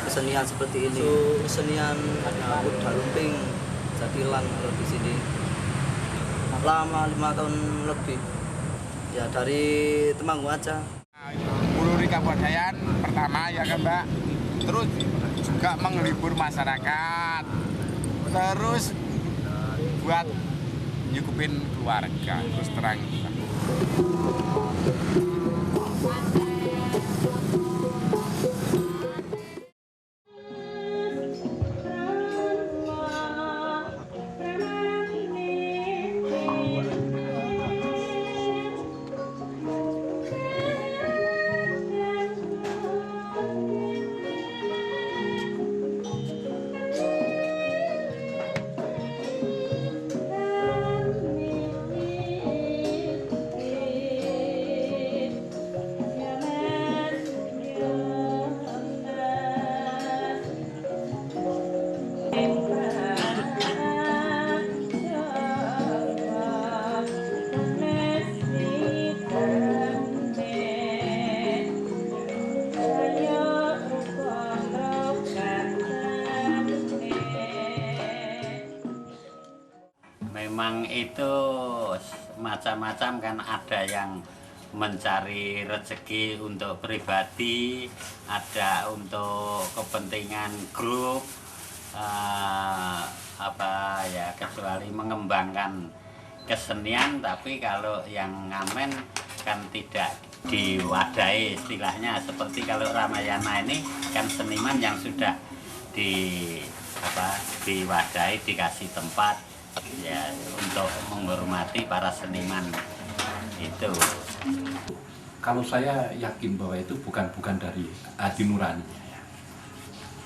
kesenian seperti ini. Kesenian kuda lumping Jatilan kalau di sini lama 5 tahun lebih ya, dari Temanggung aja. Pururi Kabudayan pertama ya kan Mbak, terus juga menghibur masyarakat, terus buat nyukupin keluarga, terus terang. Memang itu macam-macam kan, ada yang mencari rezeki untuk pribadi, ada untuk kepentingan grup, kecuali mengembangkan kesenian. Tapi kalau yang ngamen kan tidak diwadahi istilahnya, seperti kalau Ramayana ini kan seniman yang sudah diwadahi, dikasih tempat ya untuk menghormati para seniman itu. Kalau saya yakin bahwa itu bukan dari hati nurani,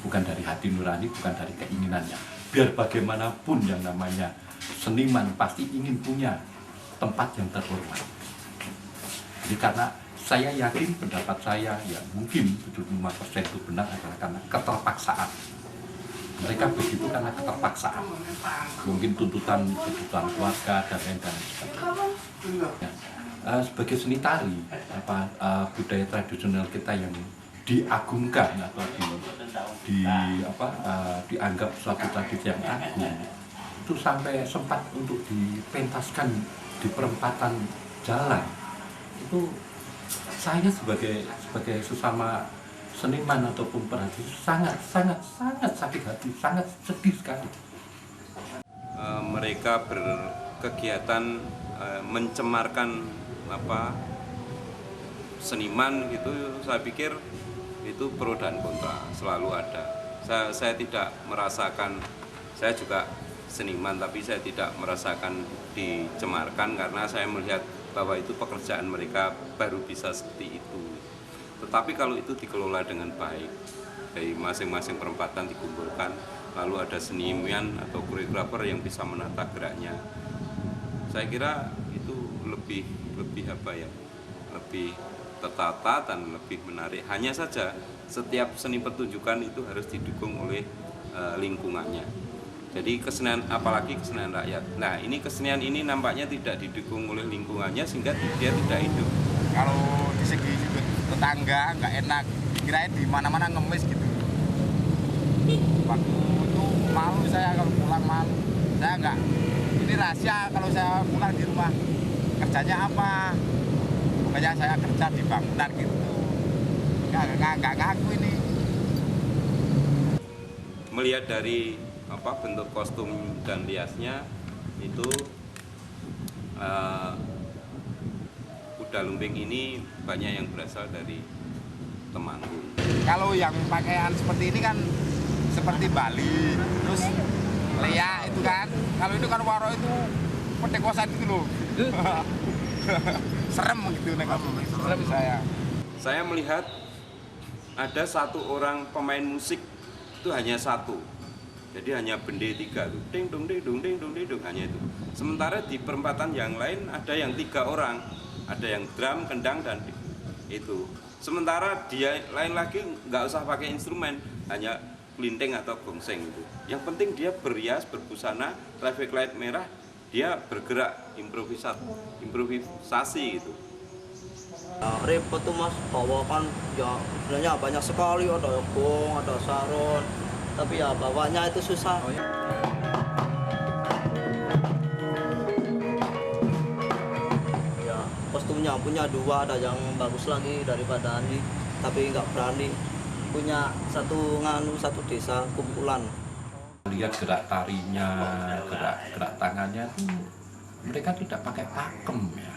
bukan dari hati nurani, bukan dari keinginannya. Biar bagaimanapun yang namanya seniman pasti ingin punya tempat yang terhormat. Jadi karena saya yakin, pendapat saya ya mungkin 75% itu benar adalah karena keterpaksaan. Mereka begitu karena keterpaksaan, mungkin tuntutan keluarga dan lain-lain sebagainya. Sebagai seni tari, budaya tradisional kita yang diagungkan atau dianggap suatu tradisi yang agung, itu sampai sempat untuk dipentaskan di perempatan jalan. Itu saya sebagai sesama seniman ataupun perhati sangat sakit hati, sangat sedih sekali. Mereka berkegiatan mencemarkan seniman gitu, saya pikir itu pro dan kontra, selalu ada. Saya tidak merasakan, saya juga seniman tapi saya tidak merasakan dicemarkan, karena saya melihat bahwa itu pekerjaan mereka baru bisa seperti itu. Tetapi kalau itu dikelola dengan baik, dari masing-masing perempatan dikumpulkan, lalu ada seniman atau koreografer yang bisa menata geraknya, saya kira itu lebih tertata dan lebih menarik. Hanya saja setiap seni pertunjukan itu harus didukung oleh lingkungannya. Jadi kesenian, apalagi kesenian rakyat. Nah, ini kesenian ini nampaknya tidak didukung oleh lingkungannya sehingga dia tidak hidup. Kalau di segi tetangga nggak enak, kirain di mana-mana ngemis gitu. Waktu itu malu saya kalau pulang, malu. Saya nggak, ini rahasia kalau saya pulang di rumah kerjanya apa. Pokoknya saya kerja di bangunan gitu. Nggak ngaku ini. Melihat dari bentuk kostum dan riasnya itu, kuda lumping ini banyak yang berasal dari Temanggung. Kalau yang pakaian seperti ini kan seperti Bali, terus Lea itu kan. Kalau itu kan waro itu pedekosan gitu loh. Serem gitu, serem saya. Saya melihat ada satu orang pemain musik itu hanya satu. Jadi hanya bende 3 tuh, ding dong ding dong ding dong ding dong, hanya itu. Sementara di perempatan yang lain ada yang 3 orang, ada yang drum, kendang dan itu. Sementara dia lain lagi nggak usah pakai instrumen, hanya kelinting atau gongseng itu. Yang penting dia berias, berbusana, traffic light merah, dia bergerak improvisasi gitu. Repot tuh mas, bawa kan ya sebenarnya banyak sekali, ada gong, ada saron, tapi ya bawanya itu susah. Ya kostumnya punya 2, ada yang bagus lagi daripada Andi, tapi nggak berani punya satu desa kumpulan. Lihat gerak tarinya, gerak tangannya tuh mereka tidak pakai pakem ya.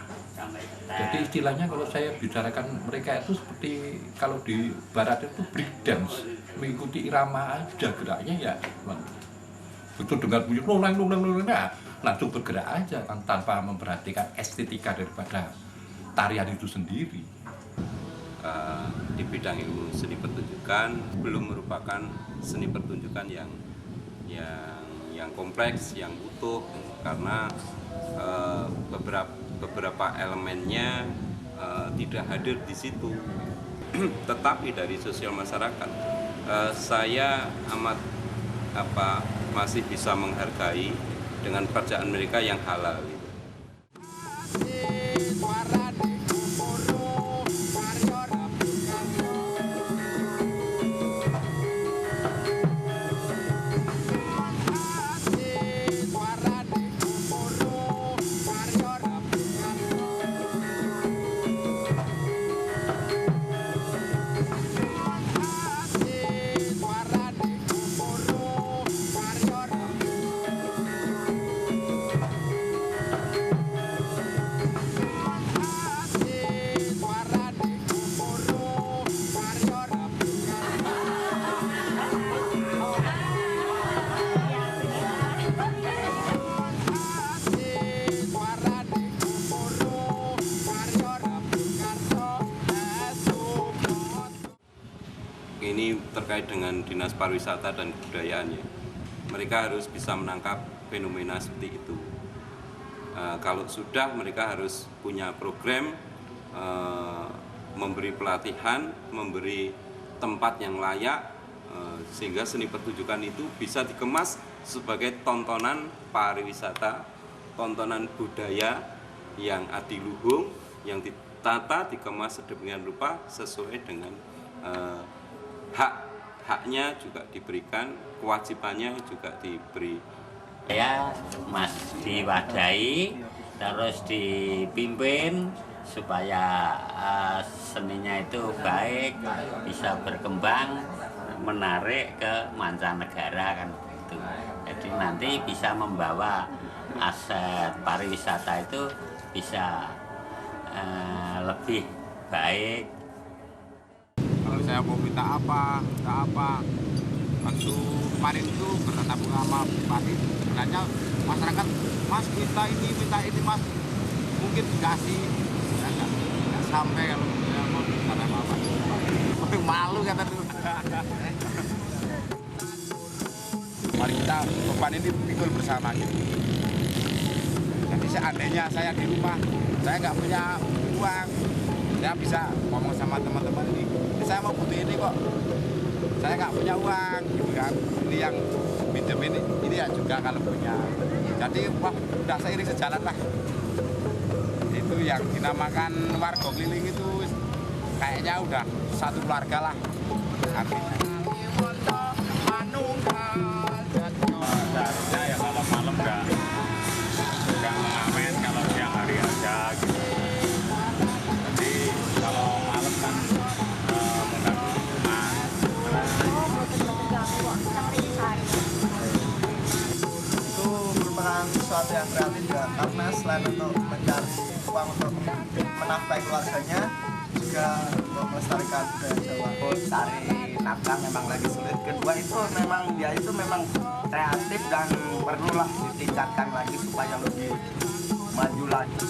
Jadi istilahnya kalau saya bicarakan mereka itu seperti kalau di barat itu break dance, mengikuti irama aja geraknya ya. Betul dengan bunyi noleng langsung bergerak aja kan tanpa memperhatikan estetika daripada tarian itu sendiri. Di bidang ilmu seni pertunjukan belum merupakan seni pertunjukan yang kompleks, yang utuh, karena beberapa elemennya tidak hadir di situ. Tetapi dari sosial masyarakat, saya amat masih bisa menghargai dengan pekerjaan mereka yang halal. Ini terkait dengan Dinas Pariwisata dan Kebudayaannya. Mereka harus bisa menangkap fenomena seperti itu. Kalau sudah, mereka harus punya program, memberi pelatihan, memberi tempat yang layak, sehingga seni pertunjukan itu bisa dikemas sebagai tontonan pariwisata, tontonan budaya yang adiluhung, yang ditata, dikemas sedemikian rupa sesuai dengan haknya juga diberikan, kewajibannya juga diberi. Ya, Mas diwadahi, terus dipimpin supaya seninya itu baik, bisa berkembang, menarik ke mancanegara kan gitu. Jadi nanti bisa membawa aset pariwisata itu bisa lebih baik. Kalau saya mau minta apa, waktu kemarin itu bertatap muka sama bupati, sebenarnya masyarakat, mas minta ini mas, mungkin dikasih, ya nggak sampai kalau saya mau minta apa-apa. Malu kata tuh. Mari kita beban ini pikul bersama gitu. Jadi seandainya saya di rumah, saya nggak punya uang, saya bisa ngomong sama teman-teman ini saya mau butuh ini kok, saya nggak punya uang gitu kan. Ini yang pinjam ini ya juga kalau punya. Jadi wah udah seiring sejalan lah. Itu yang dinamakan warga keliling itu kayaknya udah satu keluarga lah artinya. Seharusnya ya kalau malam nggak mengamen, kalau siang hari aja gitu. Jadi kalau malam kan Itu merupakan sesuatu yang kreatif ya, karena selain untuk mencari uang untuk menafkahi keluarganya, juga untuk melestarikan budaya Jawa. Cari nafkah memang lagi sulit. Kedua itu memang dia itu memang kreatif dan perlulah ditingkatkan lagi supaya lebih maju lagi.